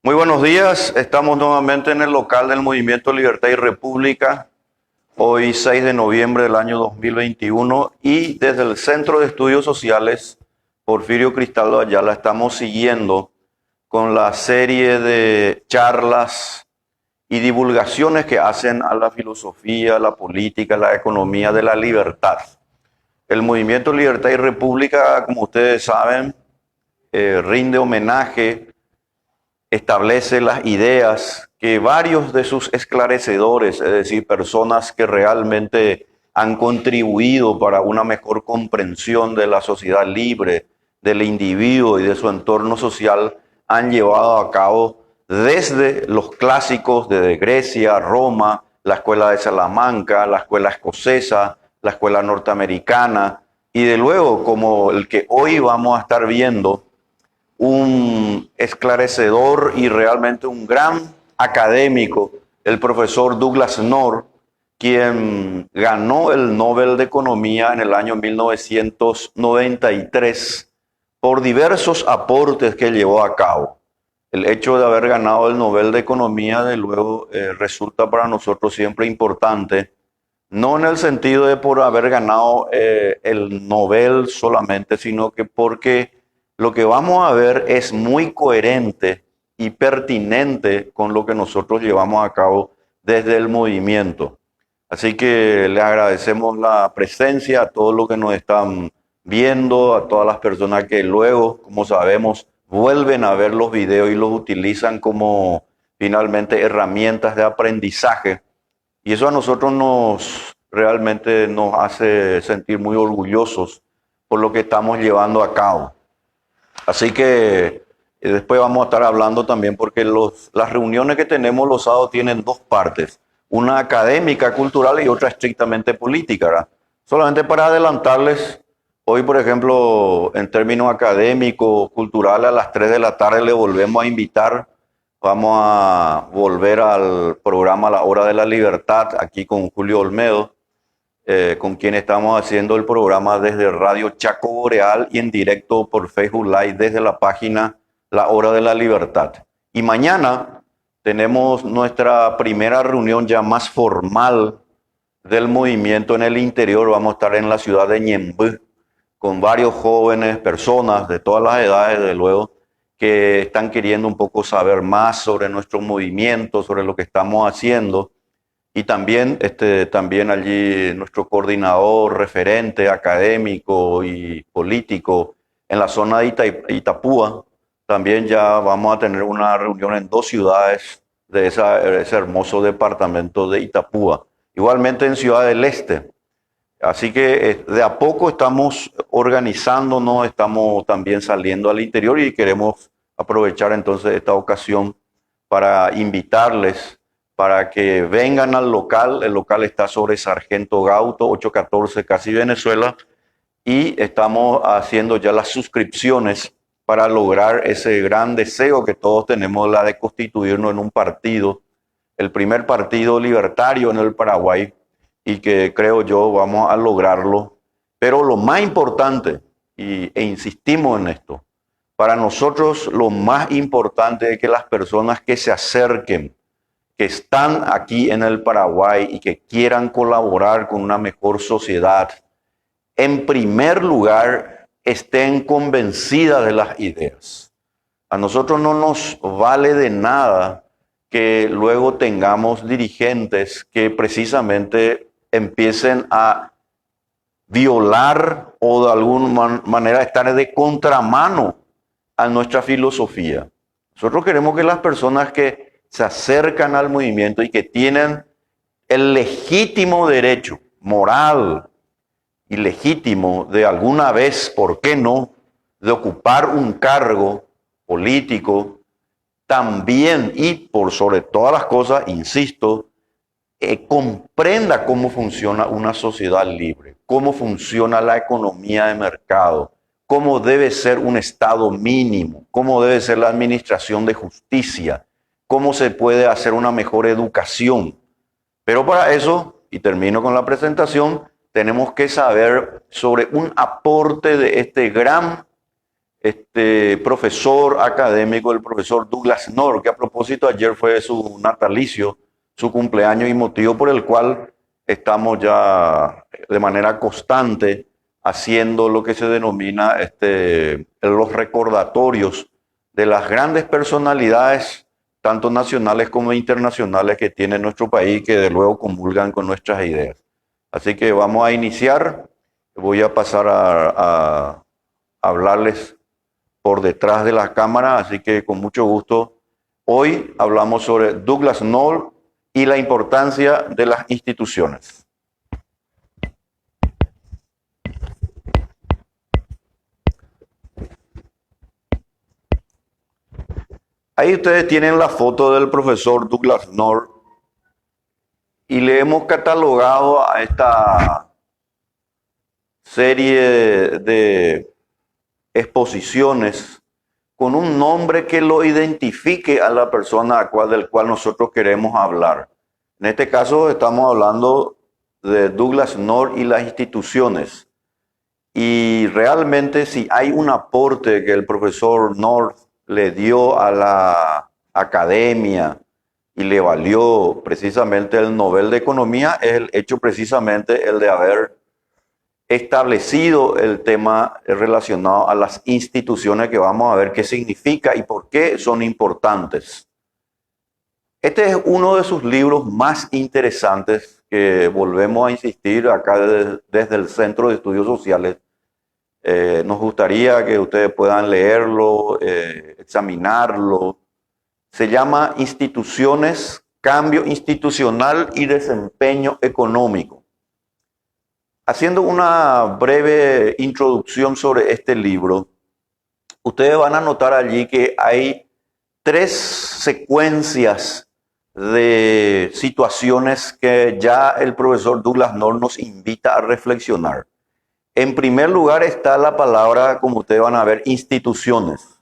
Muy buenos días, estamos nuevamente en el local del Movimiento Libertad y República, hoy 6 de noviembre del año 2021 y desde el Centro de Estudios Sociales Porfirio Cristaldo Ayala estamos siguiendo con la serie de charlas y divulgaciones que hacen a la filosofía, la política, la economía de la libertad. El Movimiento Libertad y República, como ustedes saben, rinde homenaje, establece las ideas que varios de sus esclarecedores, es decir, personas que realmente han contribuido para una mejor comprensión de la sociedad libre, del individuo y de su entorno social, han llevado a cabo desde los clásicos de Grecia, Roma, la escuela de Salamanca, la escuela escocesa, la escuela norteamericana, y de luego como el que hoy vamos a estar viendo, un esclarecedor y realmente un gran académico, el profesor Douglas North, quien ganó el Nobel de Economía en el año 1993 por diversos aportes que llevó a cabo. El hecho de haber ganado el Nobel de Economía, de luego, resulta para nosotros siempre importante, no en el sentido de por haber ganado el Nobel solamente, sino que porque lo que vamos a ver es muy coherente y pertinente con lo que nosotros llevamos a cabo desde el movimiento. Así que le agradecemos la presencia a todos los que nos están viendo, a todas las personas que luego, como sabemos, vuelven a ver los videos y los utilizan como finalmente herramientas de aprendizaje. Y eso a nosotros realmente nos hace sentir muy orgullosos por lo que estamos llevando a cabo. Así que después vamos a estar hablando también porque las reuniones que tenemos los sábados tienen dos partes, una académica, cultural y otra estrictamente política, ¿verdad? Solamente para adelantarles, hoy por ejemplo, en términos académicos, culturales, a las 3 de la tarde le volvemos a invitar. Vamos a volver al programa La Hora de la Libertad, aquí con Julio Olmedo, con quien estamos haciendo el programa desde Radio Chaco Boreal y en directo por Facebook Live desde la página La Hora de la Libertad. Y mañana tenemos nuestra primera reunión ya más formal del movimiento en el interior. Vamos a estar en la ciudad de Ñemby con varios jóvenes, personas de todas las edades, de luego, que están queriendo un poco saber más sobre nuestro movimiento, sobre lo que estamos haciendo. Y también, también allí nuestro coordinador, referente académico y político en la zona de Itapúa. También ya vamos a tener una reunión en dos ciudades de ese hermoso departamento de Itapúa. Igualmente en Ciudad del Este. Así que de a poco estamos organizándonos, estamos también saliendo al interior y queremos aprovechar entonces esta ocasión para invitarles para que vengan al local. El local está sobre Sargento Gauto, 814, casi Venezuela, y estamos haciendo ya las suscripciones para lograr ese gran deseo que todos tenemos, la de constituirnos en un partido, el primer partido libertario en el Paraguay, y que creo yo vamos a lograrlo. Pero lo más importante, e insistimos en esto, para nosotros lo más importante es que las personas que se acerquen, que están aquí en el Paraguay y que quieran colaborar con una mejor sociedad, en primer lugar estén convencidas de las ideas. A nosotros no nos vale de nada que luego tengamos dirigentes que precisamente empiecen a violar o de alguna manera estar de contramano a nuestra filosofía. Nosotros queremos que las personas que se acercan al movimiento y que tienen el legítimo derecho moral y legítimo de alguna vez, ¿por qué no?, de ocupar un cargo político, también y por sobre todas las cosas, insisto, comprenda cómo funciona una sociedad libre, cómo funciona la economía de mercado, cómo debe ser un Estado mínimo, cómo debe ser la administración de justicia, cómo se puede hacer una mejor educación. Pero para eso, y termino con la presentación, tenemos que saber sobre un aporte de este gran este profesor académico, el profesor Douglas North, que a propósito ayer fue su natalicio, su cumpleaños y motivo por el cual estamos ya de manera constante haciendo lo que se denomina los recordatorios de las grandes personalidades, tanto nacionales como internacionales, que tiene nuestro país, que de luego comulgan con nuestras ideas. Así que vamos a iniciar. Voy a pasar a hablarles por detrás de la cámara, así que con mucho gusto. Hoy hablamos sobre Douglas North y la importancia de las instituciones. Ahí ustedes tienen la foto del profesor Douglas North y le hemos catalogado a esta serie de exposiciones con un nombre que lo identifique a la persona del cual nosotros queremos hablar. En este caso estamos hablando de Douglas North y las instituciones. Y realmente si hay un aporte que el profesor North le dio a la academia y le valió precisamente el Nobel de Economía, es el hecho precisamente el de haber establecido el tema relacionado a las instituciones, que vamos a ver qué significa y por qué son importantes. Este es uno de sus libros más interesantes, que volvemos a insistir acá desde el Centro de Estudios Sociales. Nos gustaría que ustedes puedan leerlo, examinarlo. Se llama Instituciones, Cambio Institucional y Desempeño Económico. Haciendo una breve introducción sobre este libro, ustedes van a notar allí que hay 3 secuencias de situaciones que ya el profesor Douglas North nos invita a reflexionar. En primer lugar está la palabra, como ustedes van a ver, instituciones.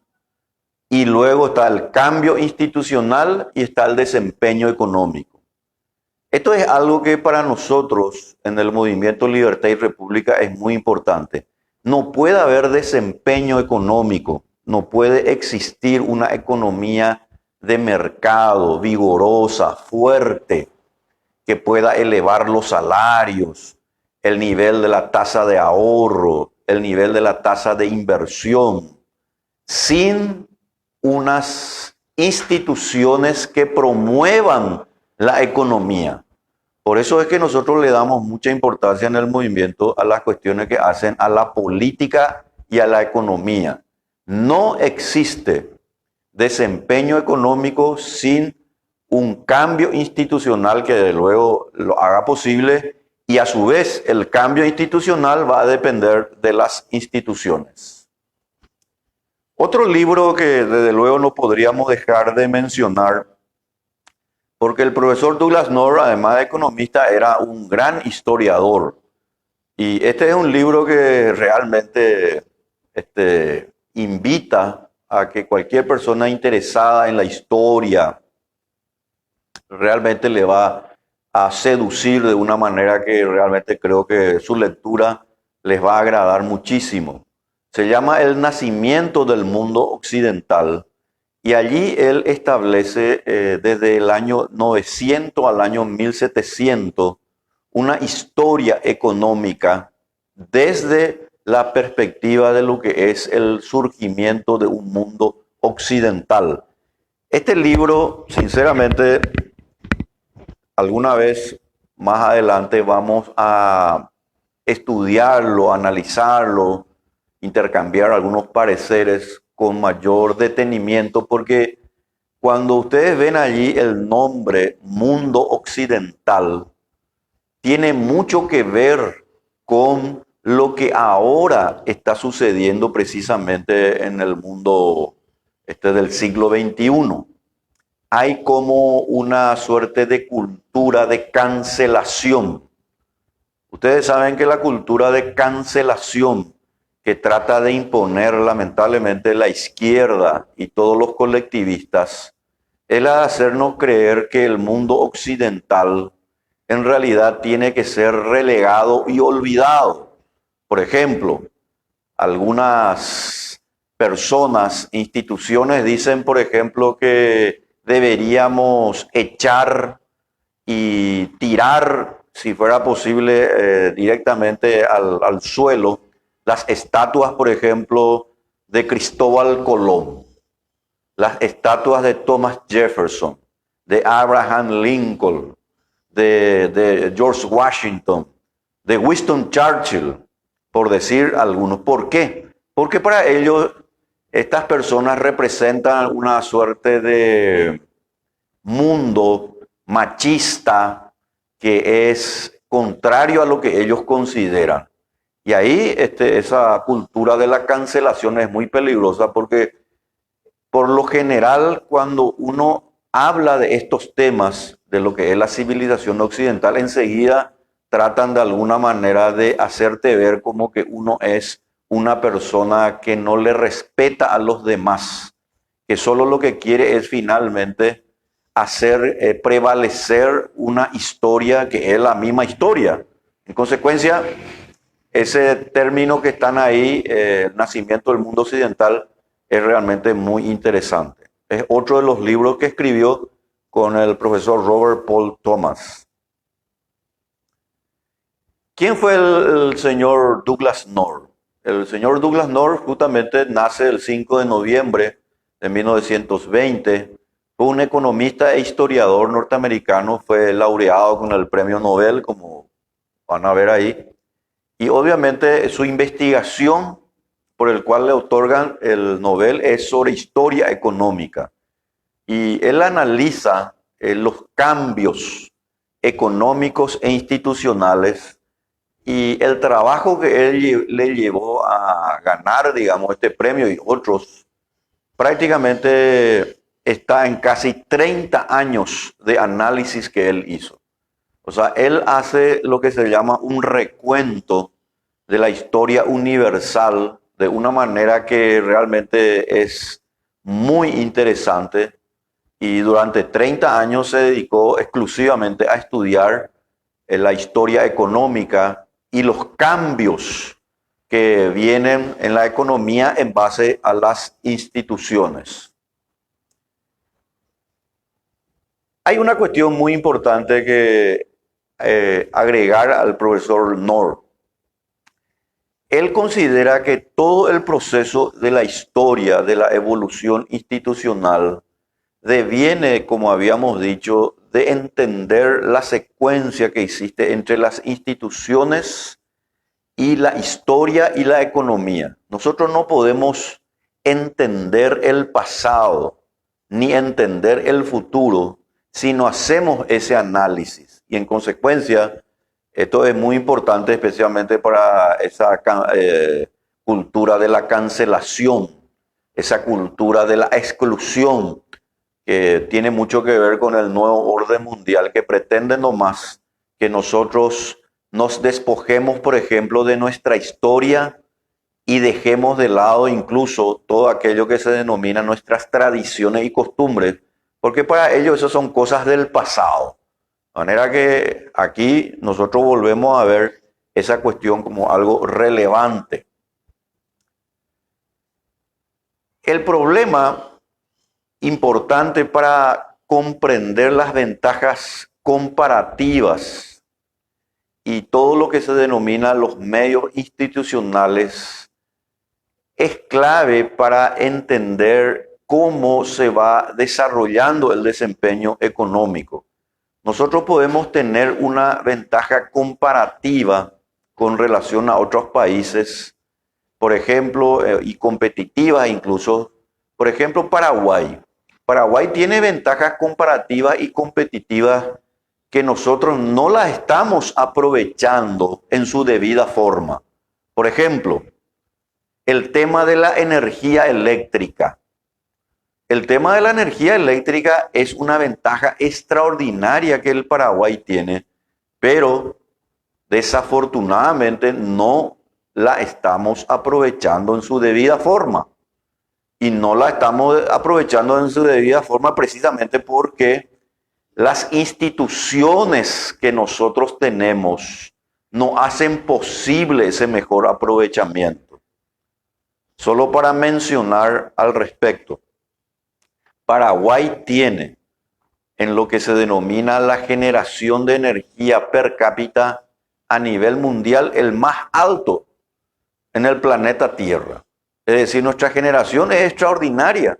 Y luego está el cambio institucional y está el desempeño económico. Esto es algo que para nosotros en el movimiento Libertad y República es muy importante. No puede haber desempeño económico, no puede existir una economía de mercado vigorosa, fuerte, que pueda elevar los salarios, el nivel de la tasa de ahorro, el nivel de la tasa de inversión, sin unas instituciones que promuevan la economía. Por eso es que nosotros le damos mucha importancia en el movimiento a las cuestiones que hacen a la política y a la economía. No existe desempeño económico sin un cambio institucional que de luego lo haga posible, y a su vez el cambio institucional va a depender de las instituciones. Otro libro que desde luego no podríamos dejar de mencionar, porque el profesor Douglas North, además de economista, era un gran historiador. Y este es un libro que realmente invita a que cualquier persona interesada en la historia realmente le va a seducir de una manera que realmente creo que su lectura les va a agradar muchísimo. Se llama El nacimiento del mundo occidental. Y allí él establece desde el año 900 al año 1700 una historia económica desde la perspectiva de lo que es el surgimiento de un mundo occidental. Este libro, sinceramente, alguna vez más adelante vamos a estudiarlo, analizarlo, intercambiar algunos pareceres con mayor detenimiento, porque cuando ustedes ven allí el nombre mundo occidental, tiene mucho que ver con lo que ahora está sucediendo precisamente en el mundo del siglo XXI. Hay como una suerte de cultura de cancelación. Ustedes saben que la cultura de cancelación que trata de imponer lamentablemente la izquierda y todos los colectivistas es la de hacernos creer que el mundo occidental en realidad tiene que ser relegado y olvidado. Por ejemplo, algunas personas, instituciones dicen, por ejemplo, que deberíamos echar y tirar, si fuera posible, directamente al suelo las estatuas, por ejemplo, de Cristóbal Colón, las estatuas de Thomas Jefferson, de Abraham Lincoln, de George Washington, de Winston Churchill, por decir algunos. ¿Por qué? Porque para ellos estas personas representan una suerte de mundo machista que es contrario a lo que ellos consideran. Y ahí esa cultura de la cancelación es muy peligrosa porque por lo general cuando uno habla de estos temas, de lo que es la civilización occidental, enseguida tratan de alguna manera de hacerte ver como que uno es una persona que no le respeta a los demás, que solo lo que quiere es finalmente hacer prevalecer una historia que es la misma historia. En consecuencia, ese término que están ahí, el nacimiento del mundo occidental, es realmente muy interesante. Es otro de los libros que escribió con el profesor Robert Paul Thomas. ¿Quién fue el señor Douglas North? El señor Douglas North justamente nace el 5 de noviembre de 1920. Fue un economista e historiador norteamericano, fue laureado con el premio Nobel, como van a ver ahí. Y obviamente su investigación por el cual le otorgan el Nobel es sobre historia económica. Y él analiza los cambios económicos e institucionales y el trabajo que él le llevó a ganar, digamos, este premio y otros, prácticamente está en casi 30 años de análisis que él hizo. O sea, él hace lo que se llama un recuento de la historia universal de una manera que realmente es muy interesante y durante 30 años se dedicó exclusivamente a estudiar la historia económica y los cambios que vienen en la economía en base a las instituciones. Hay una cuestión muy importante que agregar al profesor North. Él considera que todo el proceso de la historia, de la evolución institucional, deviene, como habíamos dicho, de entender la secuencia que existe entre las instituciones y la historia y la economía. Nosotros no podemos entender el pasado ni entender el futuro si no hacemos ese análisis. Y en consecuencia, esto es muy importante especialmente para esa cultura de la cancelación, esa cultura de la exclusión, que tiene mucho que ver con el nuevo orden mundial que pretende nomás que nosotros nos despojemos, por ejemplo, de nuestra historia y dejemos de lado incluso todo aquello que se denomina nuestras tradiciones y costumbres, porque para ellos esas son cosas del pasado. De manera que aquí nosotros volvemos a ver esa cuestión como algo relevante. El problema importante para comprender las ventajas comparativas y todo lo que se denomina los medios institucionales es clave para entender cómo se va desarrollando el desempeño económico. Nosotros podemos tener una ventaja comparativa con relación a otros países, por ejemplo, y competitivas incluso. Por ejemplo, Paraguay. Paraguay tiene ventajas comparativas y competitivas que nosotros no las estamos aprovechando en su debida forma. Por ejemplo, el tema de la energía eléctrica. El tema de la energía eléctrica es una ventaja extraordinaria que el Paraguay tiene, pero desafortunadamente no la estamos aprovechando en su debida forma. Y no la estamos aprovechando en su debida forma precisamente porque las instituciones que nosotros tenemos no hacen posible ese mejor aprovechamiento. Solo para mencionar al respecto, Paraguay tiene en lo que se denomina la generación de energía per cápita a nivel mundial el más alto en el planeta Tierra. Es decir, nuestra generación es extraordinaria,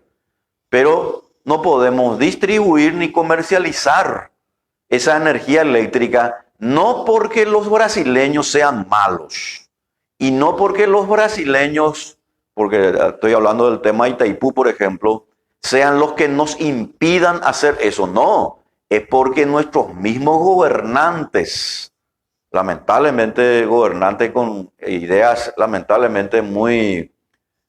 pero no podemos distribuir ni comercializar esa energía eléctrica, no porque los brasileños sean malos y no porque los brasileños, porque estoy hablando del tema Itaipú, por ejemplo, sean los que nos impidan hacer eso. No, es porque nuestros mismos gobernantes, lamentablemente gobernantes con ideas lamentablemente muy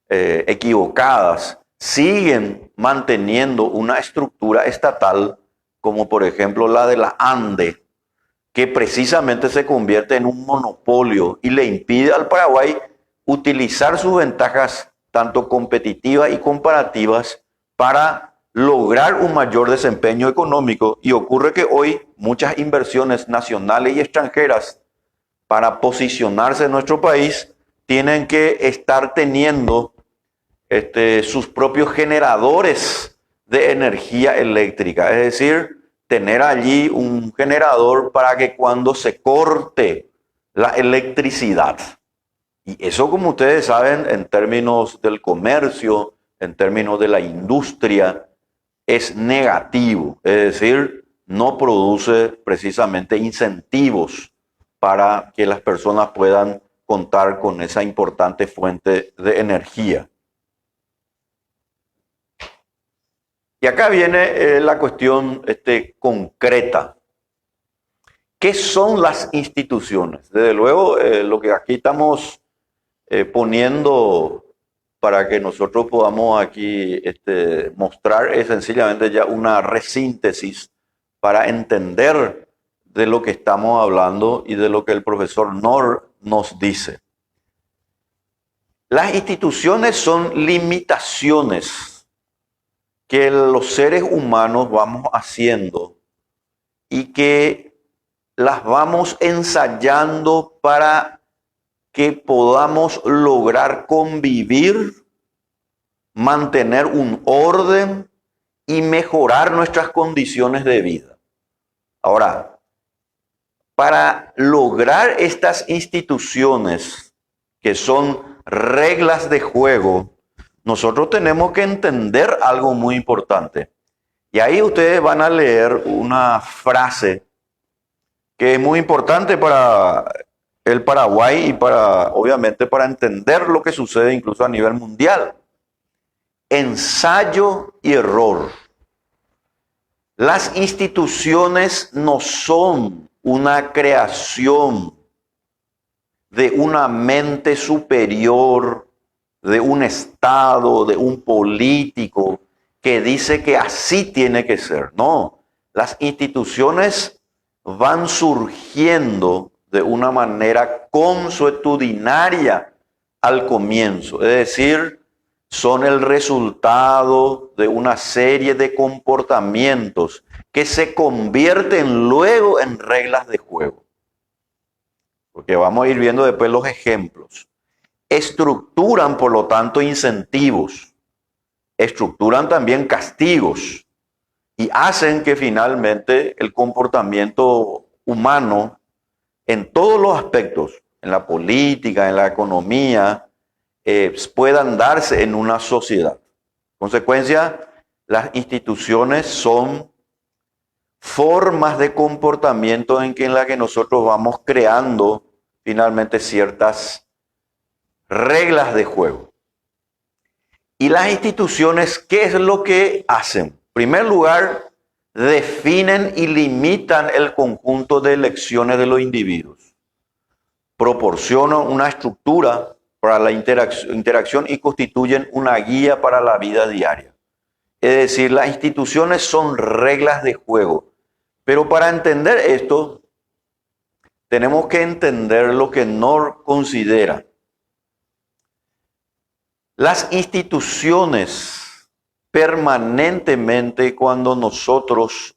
equivocadas, siguen manteniendo una estructura estatal como por ejemplo la de la ANDE, que precisamente se convierte en un monopolio y le impide al Paraguay utilizar sus ventajas tanto competitivas y comparativas para lograr un mayor desempeño económico. Y ocurre que hoy muchas inversiones nacionales y extranjeras para posicionarse en nuestro país tienen que estar teniendo sus propios generadores de energía eléctrica, es decir, tener allí un generador para que cuando se corte la electricidad, y eso como ustedes saben en términos del comercio, en términos de la industria, es negativo, es decir, no produce precisamente incentivos para que las personas puedan contar con esa importante fuente de energía. Y acá viene la cuestión concreta. ¿Qué son las instituciones? Desde luego, lo que aquí estamos poniendo para que nosotros podamos aquí mostrar es sencillamente ya una resíntesis para entender de lo que estamos hablando y de lo que el profesor Nor nos dice. Las instituciones son limitaciones que los seres humanos vamos haciendo y que las vamos ensayando para que podamos lograr convivir, mantener un orden y mejorar nuestras condiciones de vida. Ahora, para lograr estas instituciones que son reglas de juego, nosotros tenemos que entender algo muy importante. Y ahí ustedes van a leer una frase que es muy importante para el Paraguay y obviamente, para entender lo que sucede incluso a nivel mundial. Ensayo y error. Las instituciones no son una creación de una mente superior, de un Estado, de un político que dice que así tiene que ser. No, las instituciones van surgiendo de una manera consuetudinaria al comienzo. Es decir, son el resultado de una serie de comportamientos que se convierten luego en reglas de juego. Porque vamos a ir viendo después los ejemplos. Estructuran, por lo tanto, incentivos. Estructuran también castigos. Y hacen que finalmente el comportamiento humano, en todos los aspectos, en la política, en la economía, puedan darse en una sociedad. En consecuencia, las instituciones son formas de comportamiento en la que nosotros vamos creando finalmente ciertas reglas de juego. Y las instituciones, ¿qué es lo que hacen? En primer lugar, definen y limitan el conjunto de elecciones de los individuos. Proporcionan una estructura para la interacción y constituyen una guía para la vida diaria. Es decir, las instituciones son reglas de juego. Pero para entender esto, tenemos que entender lo que Nor considera. Las instituciones permanentemente, cuando nosotros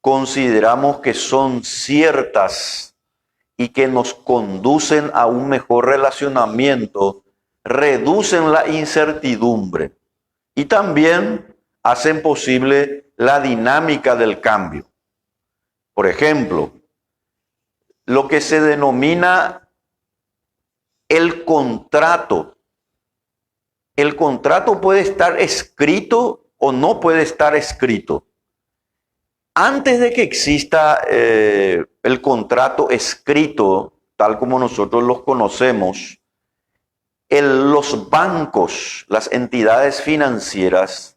consideramos que son ciertas y que nos conducen a un mejor relacionamiento, reducen la incertidumbre y también hacen posible la dinámica del cambio. Por ejemplo, lo que se denomina el contrato. El contrato puede estar escrito o no puede estar escrito. Antes de que exista el contrato escrito, tal como nosotros los conocemos, los bancos, las entidades financieras,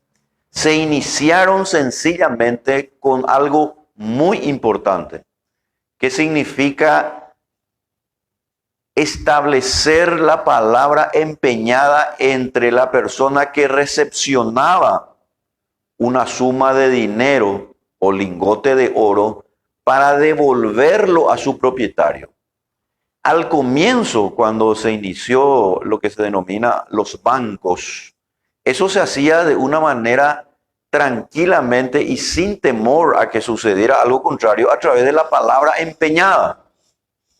se iniciaron sencillamente con algo muy importante, que significa establecer la palabra empeñada entre la persona que recepcionaba una suma de dinero o lingote de oro para devolverlo a su propietario. Al comienzo, cuando se inició lo que se denomina los bancos, eso se hacía de una manera tranquilamente y sin temor a que sucediera algo contrario a través de la palabra empeñada.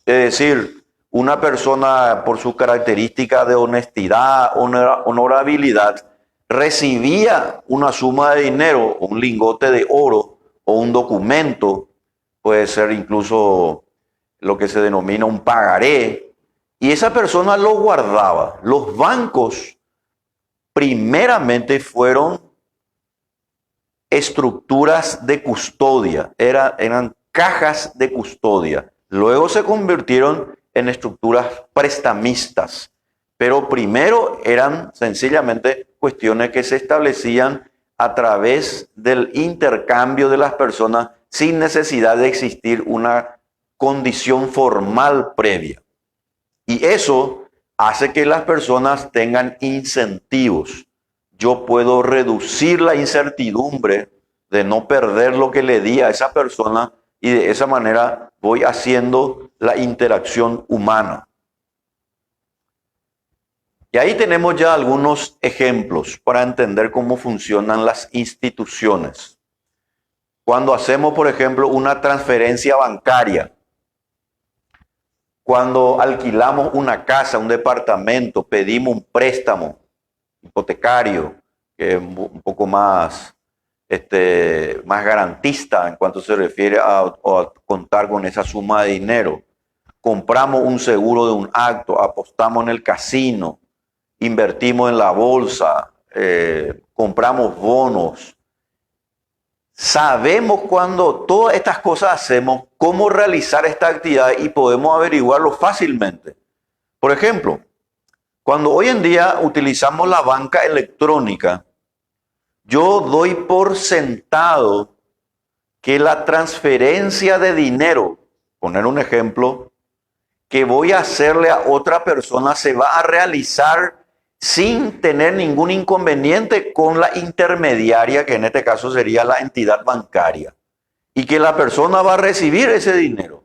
Es decir, una persona por su característica de honestidad, honorabilidad, recibía una suma de dinero, un lingote de oro o un documento, puede ser incluso lo que se denomina un pagaré, y esa persona lo guardaba. Los bancos primeramente fueron estructuras de custodia, eran cajas de custodia. Luego se convirtieron en estructuras prestamistas, pero primero eran sencillamente cuestiones que se establecían a través del intercambio de las personas sin necesidad de existir una condición formal previa. Y eso hace que las personas tengan incentivos. Yo puedo reducir la incertidumbre de no perder lo que le di a esa persona y de esa manera voy haciendo la interacción humana. Y ahí tenemos ya algunos ejemplos para entender cómo funcionan las instituciones. Cuando hacemos, por ejemplo, una transferencia bancaria, cuando alquilamos una casa, un departamento, pedimos un préstamo hipotecario, que es un poco más, más garantista en cuanto se refiere a contar con esa suma de dinero. Compramos un seguro de un acto, apostamos en el casino, invertimos en la bolsa, compramos bonos. Sabemos cuando todas estas cosas hacemos, cómo realizar esta actividad y podemos averiguarlo fácilmente. Por ejemplo, cuando hoy en día utilizamos la banca electrónica, yo doy por sentado que la transferencia de dinero, poner un ejemplo, que voy a hacerle a otra persona se va a realizar sin tener ningún inconveniente con la intermediaria, que en este caso sería la entidad bancaria, y que la persona va a recibir ese dinero.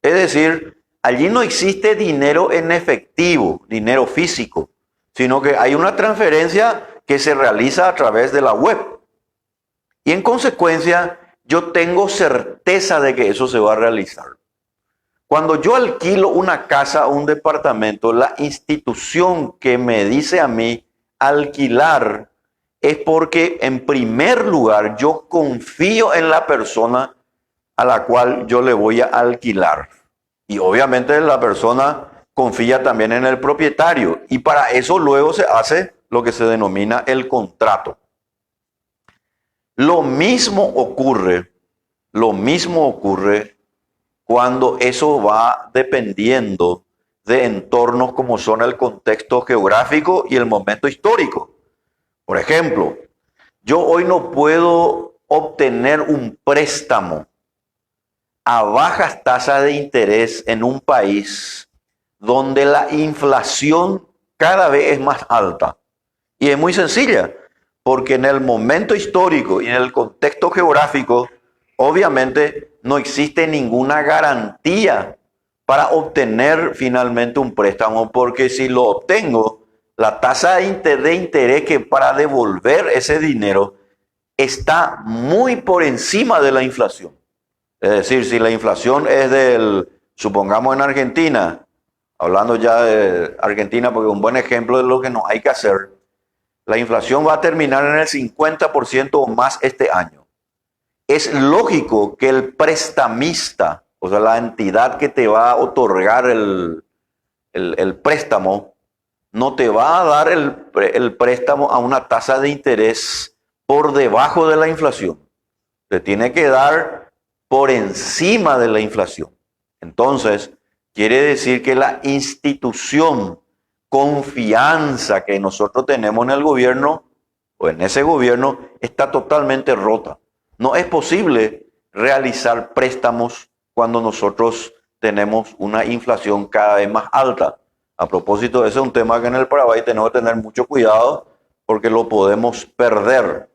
Es decir, allí no existe dinero en efectivo, dinero físico, sino que hay una transferencia que se realiza a través de la web. Y en consecuencia, yo tengo certeza de que eso se va a realizar. Cuando yo alquilo una casa o un departamento, la institución que me dice a mí alquilar es porque en primer lugar yo confío en la persona a la cual yo le voy a alquilar. Y obviamente la persona confía también en el propietario. Y para eso luego se hace lo que se denomina el contrato. Lo mismo ocurre cuando eso va dependiendo de entornos como son el contexto geográfico y el momento histórico. Por ejemplo, yo hoy no puedo obtener un préstamo a bajas tasas de interés en un país donde la inflación cada vez es más alta. Y es muy sencilla, porque en el momento histórico y en el contexto geográfico, obviamente no existe ninguna garantía para obtener finalmente un préstamo, porque si lo obtengo, la tasa de interés que para devolver ese dinero está muy por encima de la inflación. Es decir, si la inflación es supongamos en Argentina, hablando ya de Argentina, porque es un buen ejemplo de lo que no hay que hacer, la inflación va a terminar en el 50% o más este año. Es lógico que el prestamista, o sea, la entidad que te va a otorgar el préstamo, no te va a dar el préstamo a una tasa de interés por debajo de la inflación. Te tiene que dar por encima de la inflación. Entonces, quiere decir que la institución, confianza que nosotros tenemos en el gobierno o en ese gobierno está totalmente rota. No es posible realizar préstamos cuando nosotros tenemos una inflación cada vez más alta. A propósito, ese es un tema que en el Paraguay tenemos que tener mucho cuidado porque lo podemos perder.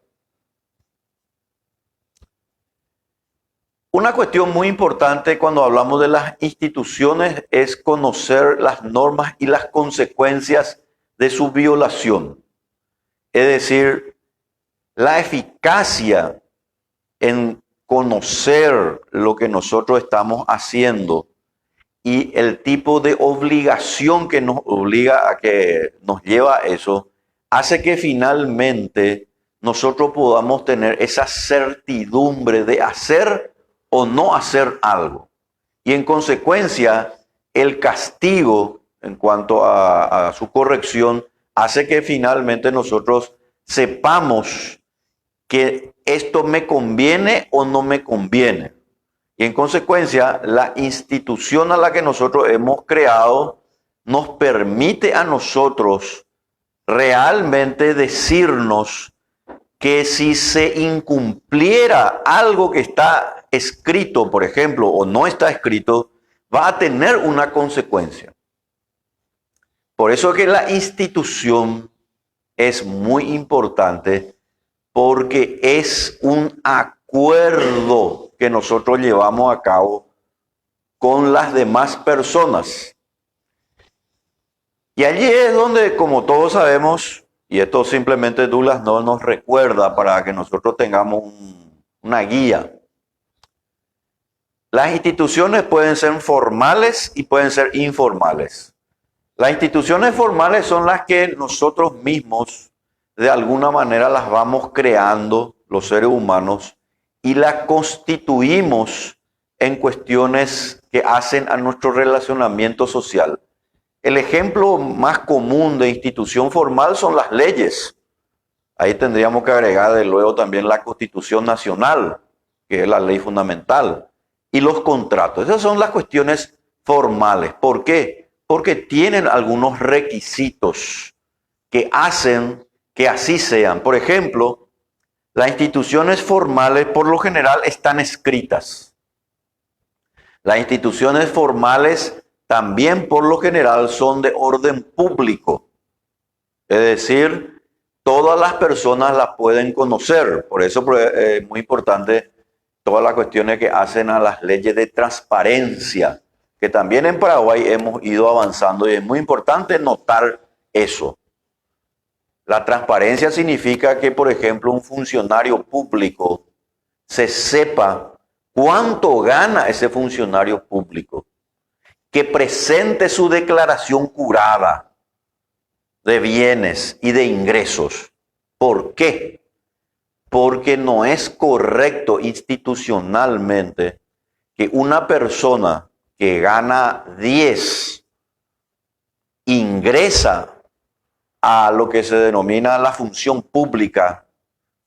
Una cuestión muy importante cuando hablamos de las instituciones es conocer las normas y las consecuencias de su violación. Es decir, la eficacia en conocer lo que nosotros estamos haciendo y el tipo de obligación que nos obliga a que nos lleva a eso, hace que finalmente nosotros podamos tener esa certidumbre de hacer o no hacer algo. Y en consecuencia, el castigo en cuanto a su corrección hace que finalmente nosotros sepamos que esto me conviene o no me conviene. Y en consecuencia, la institución a la que nosotros hemos creado nos permite a nosotros realmente decirnos que si se incumpliera algo que está escrito, por ejemplo, o no está escrito, va a tener una consecuencia. Por eso que la institución es muy importante, porque es un acuerdo que nosotros llevamos a cabo con las demás personas. Y allí es donde, como todos sabemos, y esto simplemente Douglas no nos recuerda para que nosotros tengamos una guía. Las instituciones pueden ser formales y pueden ser informales. Las instituciones formales son las que nosotros mismos de alguna manera las vamos creando, los seres humanos, y las constituimos en cuestiones que hacen a nuestro relacionamiento social. El ejemplo más común de institución formal son las leyes. Ahí tendríamos que agregar de luego también la Constitución Nacional, que es la ley fundamental, y los contratos. Esas son las cuestiones formales. ¿Por qué? Porque tienen algunos requisitos que hacen que así sean. Por ejemplo, las instituciones formales por lo general están escritas. Las instituciones formales también por lo general son de orden público. Es decir, todas las personas las pueden conocer. Por eso es muy importante todas las cuestiones que hacen a las leyes de transparencia, que también en Paraguay hemos ido avanzando y es muy importante notar eso. La transparencia significa que, por ejemplo, un funcionario público se sepa cuánto gana ese funcionario público, que presente su declaración jurada de bienes y de ingresos. ¿Por qué? Porque no es correcto institucionalmente que una persona que gana 10 ingresa a lo que se denomina la función pública,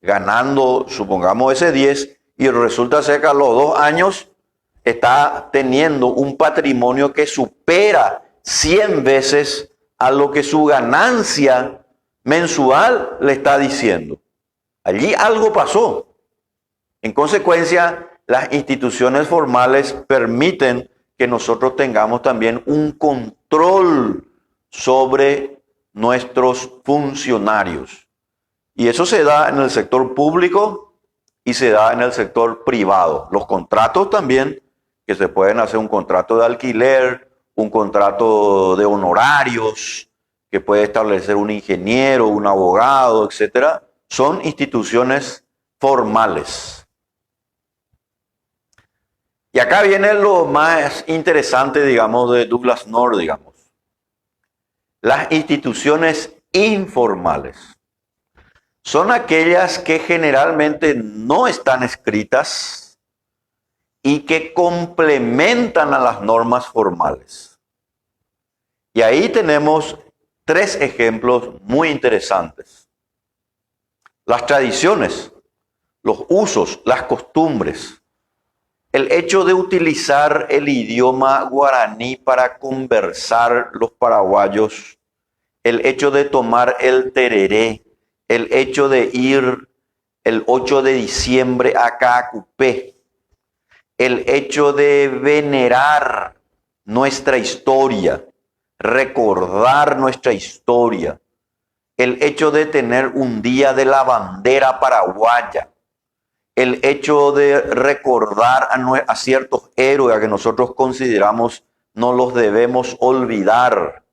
ganando, supongamos, ese 10, y resulta ser que a los 2 años está teniendo un patrimonio que supera 100 veces a lo que su ganancia mensual le está diciendo. Allí algo pasó. En consecuencia, las instituciones formales permiten que nosotros tengamos también un control sobre nuestros funcionarios. Y eso se da en el sector público y se da en el sector privado. Los contratos también, que se pueden hacer un contrato de alquiler, un contrato de honorarios, que puede establecer un ingeniero, un abogado, etcétera, son instituciones formales. Y acá viene lo más interesante, digamos, de Douglas North, digamos. Las instituciones informales son aquellas que generalmente no están escritas y que complementan a las normas formales. Y ahí tenemos tres ejemplos muy interesantes. Las tradiciones, los usos, las costumbres, el hecho de utilizar el idioma guaraní para conversar los paraguayos, el hecho de tomar el tereré, el hecho de ir el 8 de diciembre a Caacupé, el hecho de venerar nuestra historia, recordar nuestra historia, el hecho de tener un día de la bandera paraguaya, el hecho de recordar a ciertos héroes que nosotros consideramos no los debemos olvidar,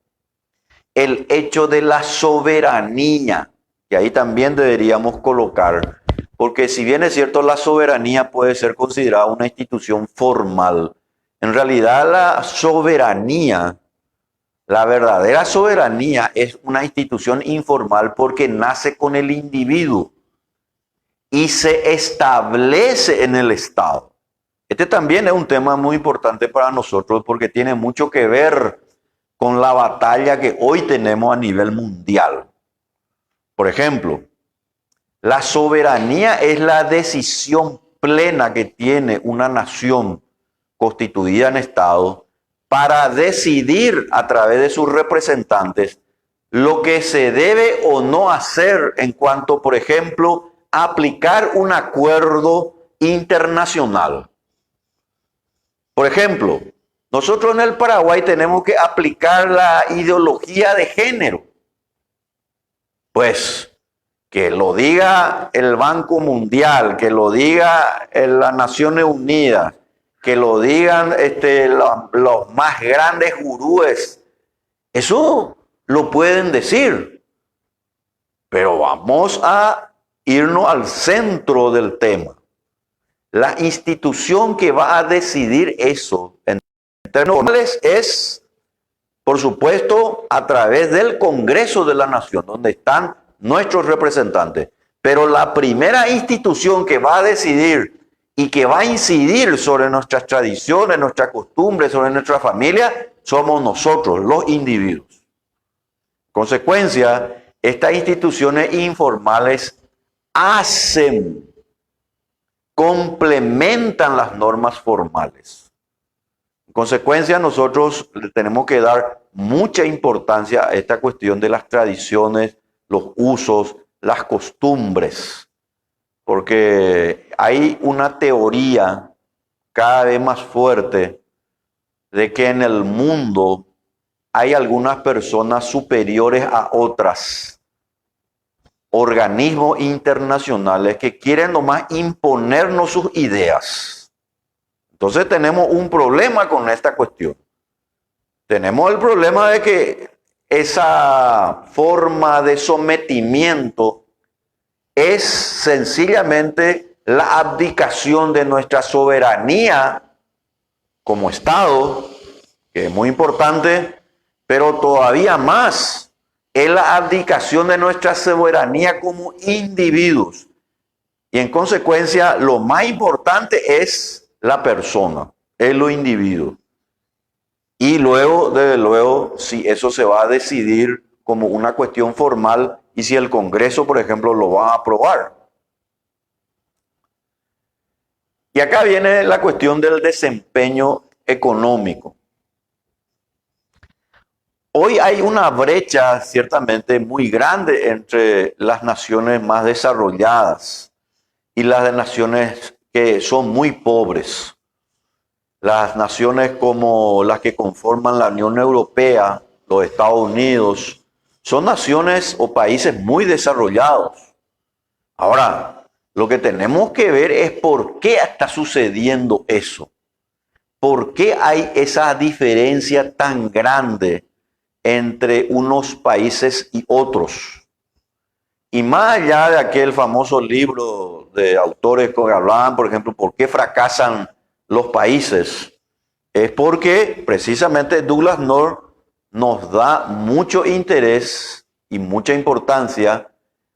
el hecho de la soberanía, que ahí también deberíamos colocar, porque si bien es cierto la soberanía puede ser considerada una institución formal, en realidad la soberanía, la verdadera soberanía es una institución informal porque nace con el individuo y se establece en el Estado. Este también es un tema muy importante para nosotros porque tiene mucho que ver con la batalla que hoy tenemos a nivel mundial. Por ejemplo, la soberanía es la decisión plena que tiene una nación constituida en Estado para decidir a través de sus representantes lo que se debe o no hacer en cuanto, por ejemplo, a aplicar un acuerdo internacional. Por ejemplo, nosotros en el Paraguay tenemos que aplicar la ideología de género. Pues que lo diga el Banco Mundial, que lo diga las Naciones Unidas, que lo digan los más grandes gurúes, eso lo pueden decir. Pero vamos a irnos al centro del tema. La institución que va a decidir eso en términos formales es, por supuesto, a través del Congreso de la Nación, donde están nuestros representantes. Pero la primera institución que va a decidir y que va a incidir sobre nuestras tradiciones, nuestras costumbres, sobre nuestra familia, somos nosotros, los individuos. En consecuencia, estas instituciones informales complementan las normas formales. En consecuencia, nosotros le tenemos que dar mucha importancia a esta cuestión de las tradiciones, los usos, las costumbres, porque hay una teoría cada vez más fuerte de que en el mundo hay algunas personas superiores a otras, organismos internacionales que quieren nomás imponernos sus ideas. Entonces tenemos un problema con esta cuestión. Tenemos el problema de que esa forma de sometimiento es sencillamente la abdicación de nuestra soberanía como Estado, que es muy importante, pero todavía más es la abdicación de nuestra soberanía como individuos. Y en consecuencia, lo más importante es la persona, es lo individuo. Y luego, desde luego, si eso se va a decidir como una cuestión formal y si el Congreso, por ejemplo, lo va a aprobar. Y acá viene la cuestión del desempeño económico. Hoy hay una brecha ciertamente muy grande entre las naciones más desarrolladas y las naciones que son muy pobres. Las naciones como las que conforman la Unión Europea, los Estados Unidos, son naciones o países muy desarrollados. Ahora, lo que tenemos que ver es por qué está sucediendo eso. ¿Por qué hay esa diferencia tan grande entre unos países y otros? Y más allá de aquel famoso libro de autores que hablaban, por ejemplo, ¿por qué fracasan los países? Es porque precisamente Douglas North nos da mucho interés y mucha importancia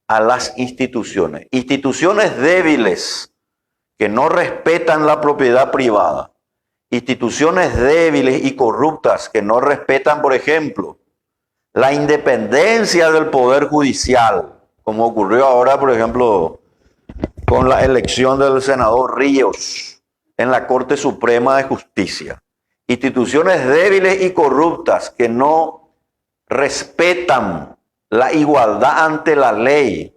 a las instituciones. Instituciones débiles que no respetan la propiedad privada. Instituciones débiles y corruptas que no respetan, por ejemplo, la independencia del poder judicial, como ocurrió ahora, por ejemplo, con la elección del senador Ríos en la Corte Suprema de Justicia. Instituciones débiles y corruptas que no respetan la igualdad ante la ley,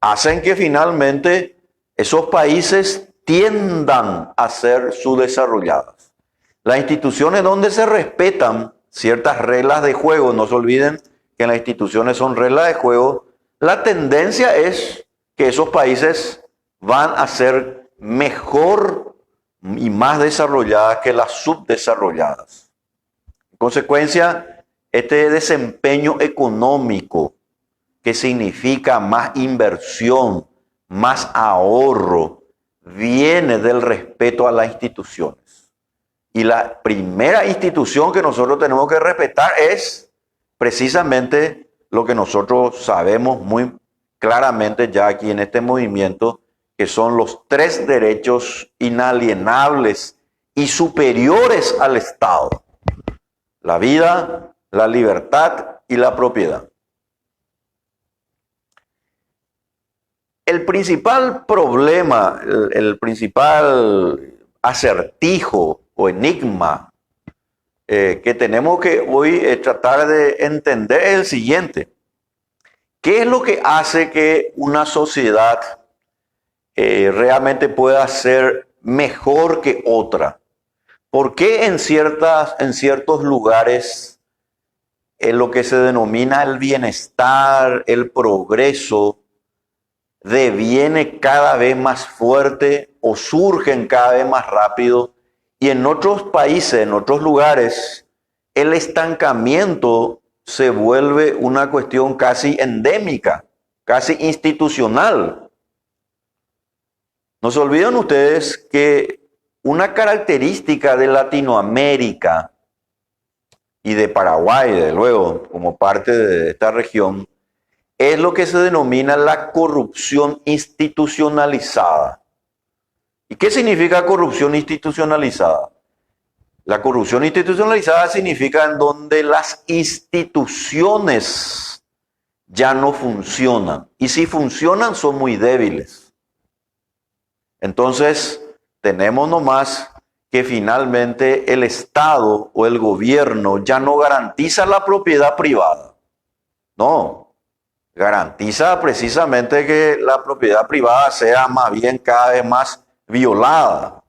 hacen que finalmente esos países tiendan a ser subdesarrolladas. Las instituciones donde se respetan ciertas reglas de juego, no se olviden que las instituciones son reglas de juego, la tendencia es que esos países van a ser mejor y más desarrolladas que las subdesarrolladas. En consecuencia, este desempeño económico, que significa más inversión, más ahorro, viene del respeto a las instituciones. Y la primera institución que nosotros tenemos que respetar es precisamente lo que nosotros sabemos muy claramente ya aquí en este movimiento, que son los 3 derechos inalienables y superiores al Estado: la vida, la libertad y la propiedad. El principal problema, el principal acertijo o enigma que tenemos que hoy tratar de entender es el siguiente. ¿Qué es lo que hace que una sociedad realmente pueda ser mejor que otra? ¿Por qué en ciertos lugares lo que se denomina el bienestar, el progreso, deviene cada vez más fuerte o surgen cada vez más rápido, y en otros países, en otros lugares, el estancamiento se vuelve una cuestión casi endémica, casi institucional? No se olviden ustedes que una característica de Latinoamérica y de Paraguay, desde luego, como parte de esta región, es lo que se denomina la corrupción institucionalizada. ¿Y qué significa corrupción institucionalizada? La corrupción institucionalizada significa en donde las instituciones ya no funcionan. Y si funcionan, son muy débiles. Entonces, tenemos nomás que finalmente el Estado o el gobierno ya no garantiza la propiedad privada. No. Garantiza precisamente que la propiedad privada sea más bien cada vez más violada.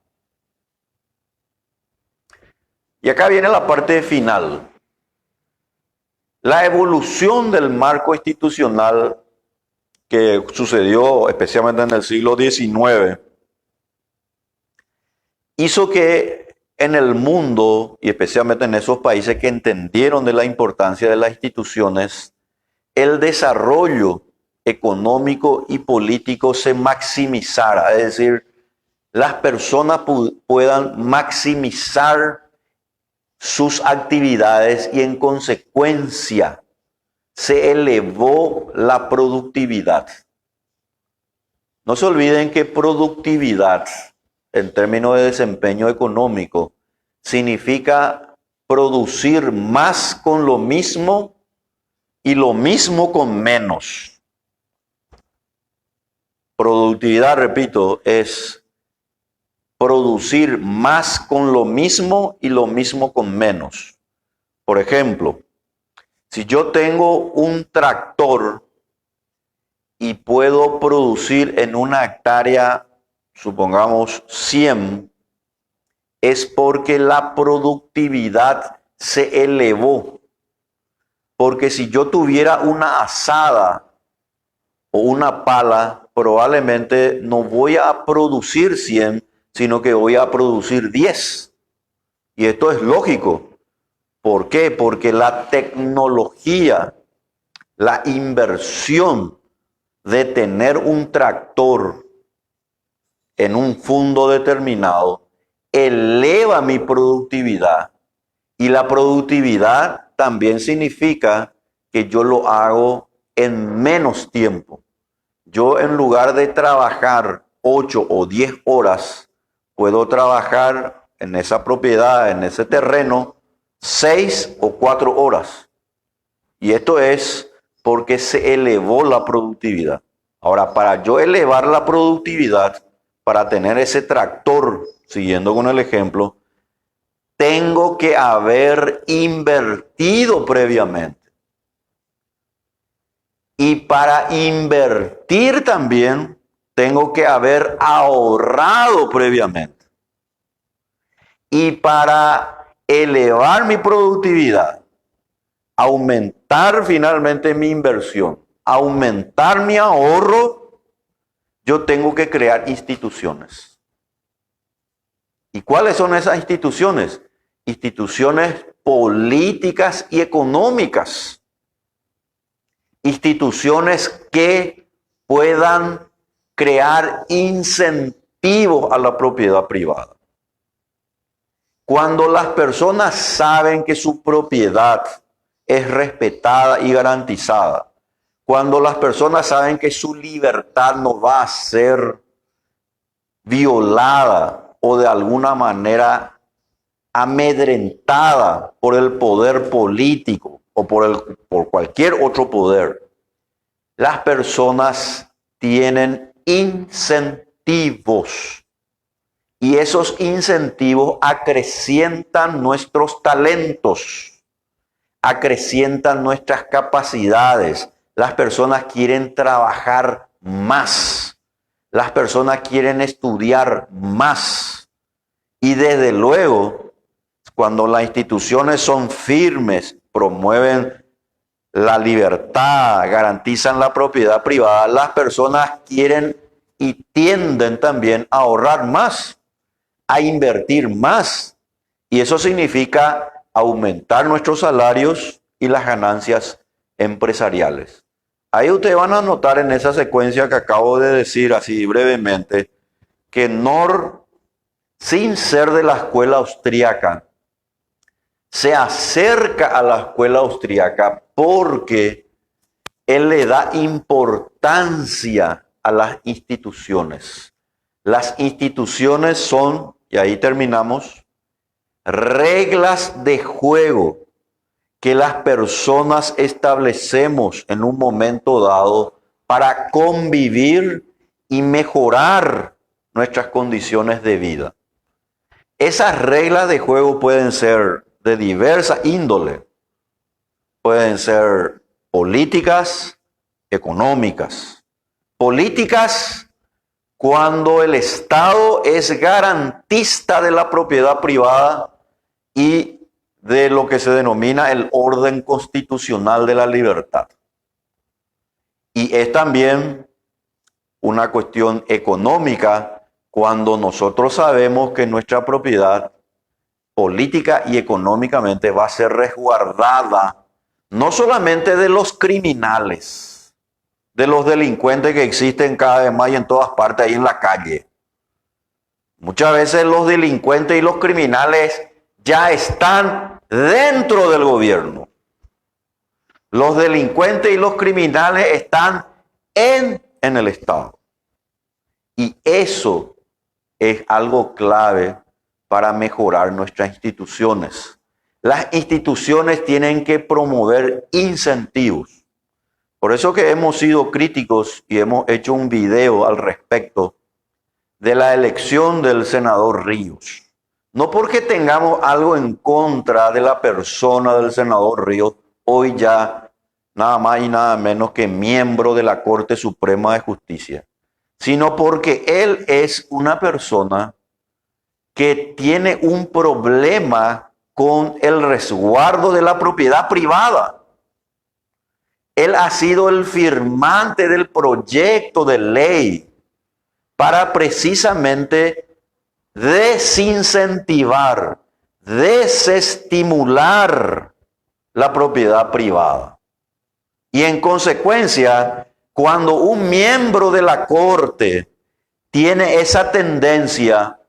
Y acá viene la parte final. La evolución del marco institucional que sucedió especialmente en el siglo XIX hizo que en el mundo, y especialmente en esos países que entendieron de la importancia de las instituciones, el desarrollo económico y político se maximizara, es decir, las personas puedan maximizar sus actividades y en consecuencia se elevó la productividad. No se olviden que productividad, en términos de desempeño económico, significa producir más con lo mismo y lo mismo con menos. Productividad, repito, es producir más con lo mismo y lo mismo con menos. Por ejemplo, si yo tengo un tractor y puedo producir en una hectárea, supongamos 100, es porque la productividad se elevó. Porque si yo tuviera una azada o una pala, probablemente no voy a producir 100, sino que voy a producir 10. Y esto es lógico. ¿Por qué? Porque la tecnología, la inversión de tener un tractor en un fondo determinado, eleva mi productividad Y la productividad también significa que yo lo hago en menos tiempo. Yo, en lugar de trabajar 8 o 10 horas, puedo trabajar en esa propiedad, en ese terreno, 6 o 4 horas. Y esto es porque se elevó la productividad. Ahora, para yo elevar la productividad, para tener ese tractor, siguiendo con el ejemplo, tengo que haber invertido previamente. Y para invertir también tengo que haber ahorrado previamente. Y para elevar mi productividad, aumentar finalmente mi inversión, aumentar mi ahorro, yo tengo que crear instituciones. ¿Y cuáles son esas instituciones? Instituciones políticas y económicas. Instituciones que puedan crear incentivos a la propiedad privada. Cuando las personas saben que su propiedad es respetada y garantizada, cuando las personas saben que su libertad no va a ser violada o de alguna manera amedrentada por el poder político o por cualquier otro poder, las personas tienen incentivos. Y esos incentivos acrecientan nuestros talentos, acrecientan nuestras capacidades. Las personas quieren trabajar más. Las personas quieren estudiar más. Y desde luego, cuando las instituciones son firmes, promueven la libertad, garantizan la propiedad privada, las personas quieren y tienden también a ahorrar más, a invertir más. Y eso significa aumentar nuestros salarios y las ganancias empresariales. Ahí ustedes van a notar en esa secuencia que acabo de decir así brevemente, que Knorr, sin ser de la escuela austríaca, se acerca a la escuela austríaca porque él le da importancia a las instituciones. Las instituciones son, y ahí terminamos, reglas de juego que las personas establecemos en un momento dado para convivir y mejorar nuestras condiciones de vida. Esas reglas de juego pueden ser de diversa índole. Pueden ser políticas, económicas. Políticas cuando el Estado es garantista de la propiedad privada y de lo que se denomina el orden constitucional de la libertad. Y es también una cuestión económica cuando nosotros sabemos que nuestra propiedad política y económicamente va a ser resguardada no solamente de los criminales, de los delincuentes que existen cada vez más y en todas partes ahí en la calle. Muchas veces los delincuentes y los criminales ya están dentro del gobierno. Los delincuentes y los criminales están en el Estado. Y eso es algo clave para mejorar nuestras instituciones. Las instituciones tienen que promover incentivos. Por eso que hemos sido críticos y hemos hecho un video al respecto de la elección del senador Ríos. No porque tengamos algo en contra de la persona del senador Ríos, hoy ya nada más y nada menos que miembro de la Corte Suprema de Justicia, sino porque él es una persona que tiene un problema con el resguardo de la propiedad privada. Él ha sido el firmante del proyecto de ley para precisamente desincentivar, desestimular la propiedad privada. Y en consecuencia, cuando un miembro de la Corte tiene esa tendencia,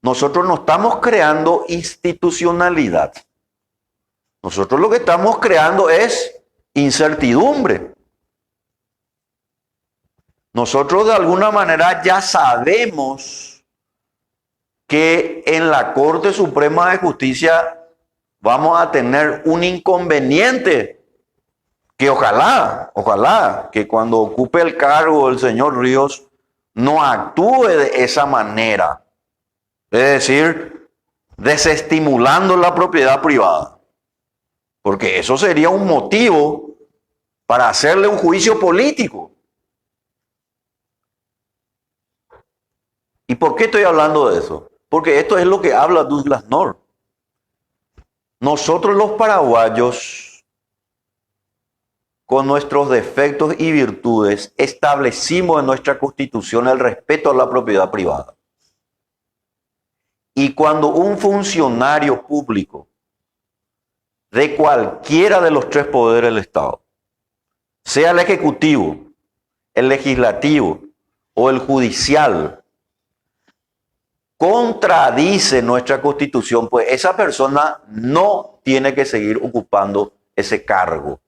nosotros no estamos creando institucionalidad. Nosotros lo que estamos creando es incertidumbre. Nosotros de alguna manera ya sabemos que en la Corte Suprema de Justicia vamos a tener un inconveniente que ojalá que cuando ocupe el cargo el señor Ríos no actúe de esa manera. Es decir, desestimulando la propiedad privada. Porque eso sería un motivo para hacerle un juicio político. ¿Y por qué estoy hablando de eso? Porque esto es lo que habla Douglas North. Nosotros los paraguayos, con nuestros defectos y virtudes, establecimos en nuestra Constitución el respeto a la propiedad privada. Y cuando un funcionario público de cualquiera de los tres poderes del Estado, sea el ejecutivo, el legislativo o el judicial, contradice nuestra Constitución, pues esa persona no tiene que seguir ocupando ese cargo.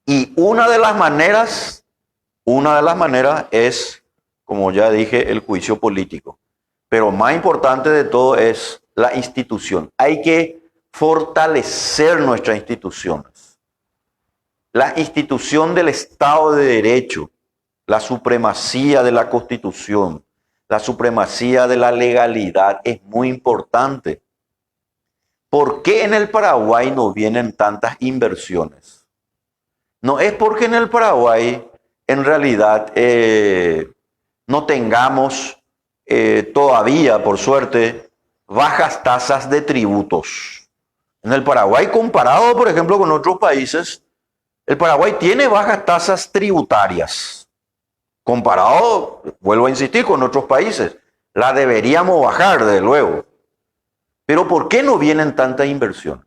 Y una de las maneras es, como ya dije, el juicio político. Pero más importante de todo es la institución. Hay que fortalecer nuestras instituciones. La institución del Estado de Derecho, la supremacía de la Constitución, la supremacía de la legalidad es muy importante. ¿Por qué en el Paraguay no vienen tantas inversiones? No es porque en el Paraguay en realidad no tengamos todavía, por suerte, bajas tasas de tributos. En el Paraguay, comparado, por ejemplo, con otros países, el Paraguay tiene bajas tasas tributarias. Comparado, vuelvo a insistir, con otros países. La deberíamos bajar, desde luego. Pero ¿por qué no vienen tantas inversiones?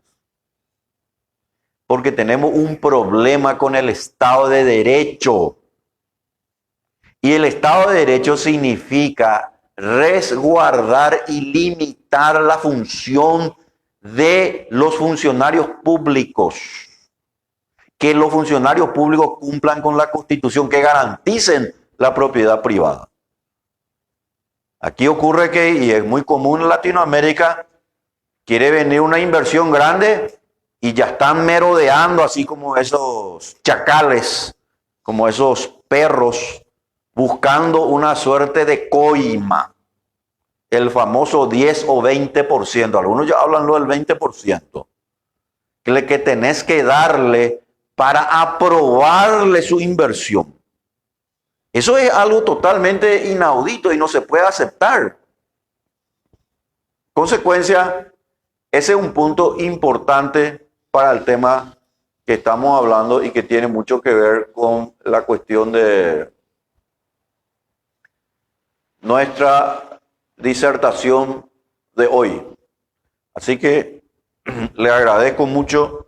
Porque tenemos un problema con el Estado de Derecho. Y el Estado de Derecho significa resguardar y limitar la función de los funcionarios públicos. Que los funcionarios públicos cumplan con la Constitución, que garanticen la propiedad privada. Aquí ocurre que, y es muy común en Latinoamérica, quiere venir una inversión grande y ya están merodeando así como esos chacales, como esos perros, buscando una suerte de coima, el famoso 10 o 20%, algunos ya hablan lo del 20%, que tenés que darle para aprobarle su inversión. Eso es algo totalmente inaudito y no se puede aceptar. Consecuencia, ese es un punto importante para el tema que estamos hablando y que tiene mucho que ver con la cuestión de nuestra disertación de hoy. Así que le agradezco mucho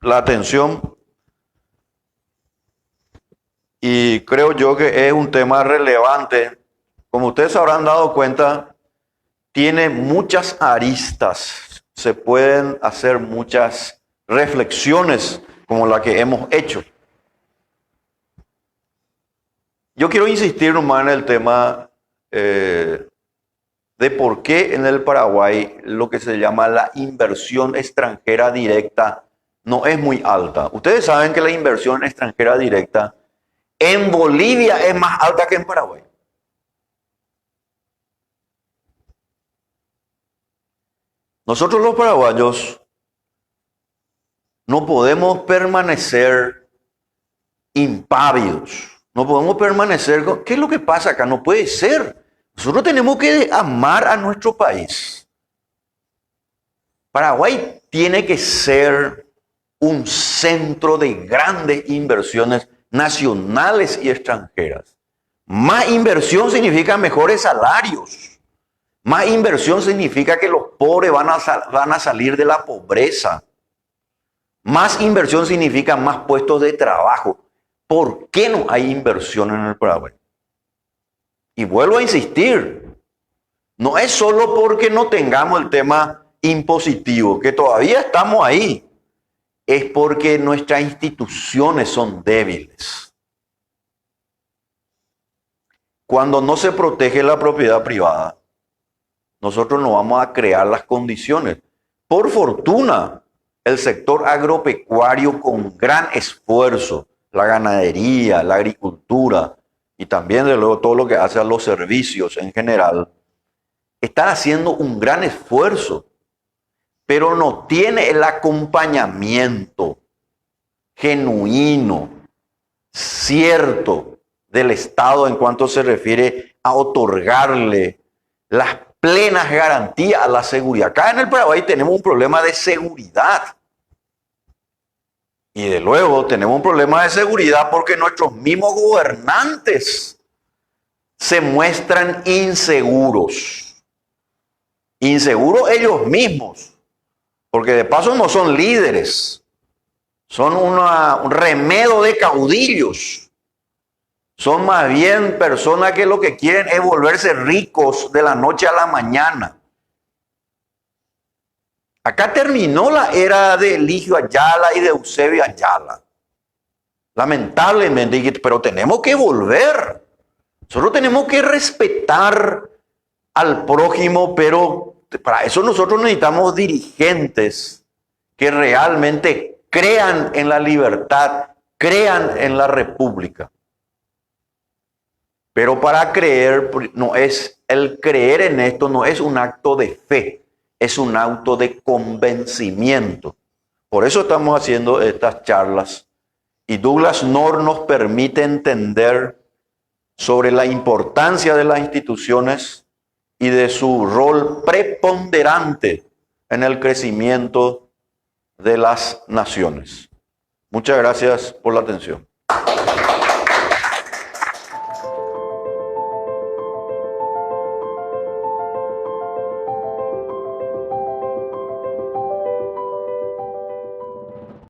la atención y creo yo que es un tema relevante. Como ustedes se habrán dado cuenta, tiene muchas aristas, se pueden hacer muchas reflexiones como la que hemos hecho. Yo quiero insistir nomás en el tema de por qué en el Paraguay lo que se llama la inversión extranjera directa no es muy alta. Ustedes saben que la inversión extranjera directa en Bolivia es más alta que en Paraguay. Nosotros los paraguayos no podemos permanecer impávidos. No podemos permanecer... ¿Qué es lo que pasa acá? No puede ser. Nosotros tenemos que amar a nuestro país. Paraguay tiene que ser un centro de grandes inversiones nacionales y extranjeras. Más inversión significa mejores salarios. Más inversión significa que los pobres van a salir de la pobreza. Más inversión significa más puestos de trabajo. ¿Por qué no hay inversión en el Paraguay? Y vuelvo a insistir, No es solo porque no tengamos el tema impositivo, que todavía estamos ahí, es porque nuestras instituciones son débiles. Cuando no se protege la propiedad privada, nosotros no vamos a crear las condiciones. Por fortuna, el sector agropecuario con gran esfuerzo, la ganadería, la agricultura y también de luego todo lo que hace a los servicios en general, está haciendo un gran esfuerzo, pero no tiene el acompañamiento genuino, cierto, del Estado en cuanto se refiere a otorgarle las plenas garantías a la seguridad. Acá en el Paraguay tenemos un problema de seguridad. Y de luego tenemos un problema de seguridad porque nuestros mismos gobernantes se muestran inseguros. Inseguros ellos mismos. Porque de paso no son líderes. Son un remedo de caudillos. Son más bien personas que lo que quieren es volverse ricos de la noche a la mañana. Acá terminó la era de Eligio Ayala y de Eusebio Ayala. Lamentablemente, pero tenemos que volver. Nosotros tenemos que respetar al prójimo, pero para eso nosotros necesitamos dirigentes que realmente crean en la libertad, crean en la república. Pero para creer, no es el creer en esto no es un acto de fe, es un acto de convencimiento. Por eso estamos haciendo estas charlas. Y Douglass North nos permite entender sobre la importancia de las instituciones y de su rol preponderante en el crecimiento de las naciones. Muchas gracias por la atención.